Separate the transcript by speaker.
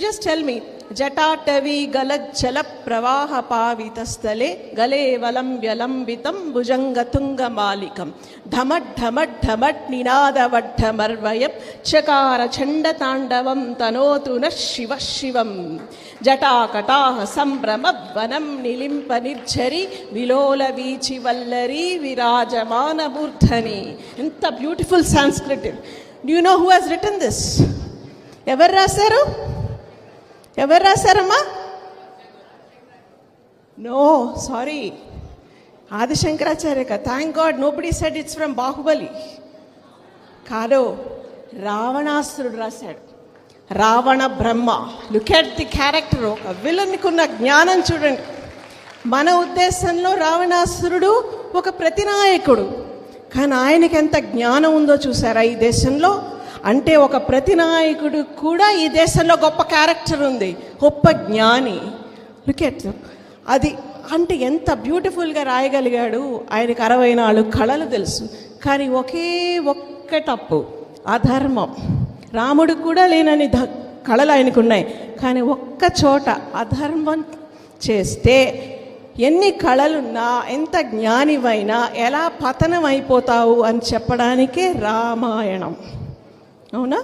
Speaker 1: just tell me, జటాటవీ గలజ్జల ప్రవాహ పావితస్థలే గలే వలంబ్యలంబితం భుజంగతుంగమాలికం ఢమఢమఢమట్ నినాదవడ్ఢమర్వయం చకార చండతాండవం తనోతు నః శివ శివం జటాకటాహ సంభ్రమ వనం నిలింప నిర్ఝరి విలోల వీచి వల్లరి విరాజమాన మూర్ధని. ఎంత beautiful Sanskrit. Do you know who has written this? ఎవరు రాశారు? ఎవరు రాశారమ్మా? No, sorry, Adi Shankaracharya. Thank God nobody said it's from Baahubali. కాదు, రావణాసురుడు రాశాడు. Ravana Brahma. Look at the character. ఒక విలన్కి ఉన్న జ్ఞానం చూడండి. మన ఉద్దేశంలో రావణాసురుడు ఒక ప్రతినాయకుడు, కానీ ఆయనకి ఎంత జ్ఞానం ఉందో చూసారా ఈ దేశంలో? అంటే ఒక ప్రతినాయకుడు కూడా ఈ దేశంలో గొప్ప క్యారెక్టర్ ఉంది, గొప్ప జ్ఞాని. లుక్ ఎట్ అది. అంటే ఎంత బ్యూటిఫుల్గా రాయగలిగాడు. ఆయనకు 64 కళలు తెలుసు, కానీ ఒక్క తప్పు, అధర్మం. రాముడికి కూడా లేనని కళలు ఆయనకున్నాయి, కానీ ఒక్క చోట అధర్మం చేస్తే ఎన్ని కళలున్నా, ఎంత జ్ఞానివైనా ఎలా పతనం అయిపోతావు అని చెప్పడానికే రామాయణం. అవునా?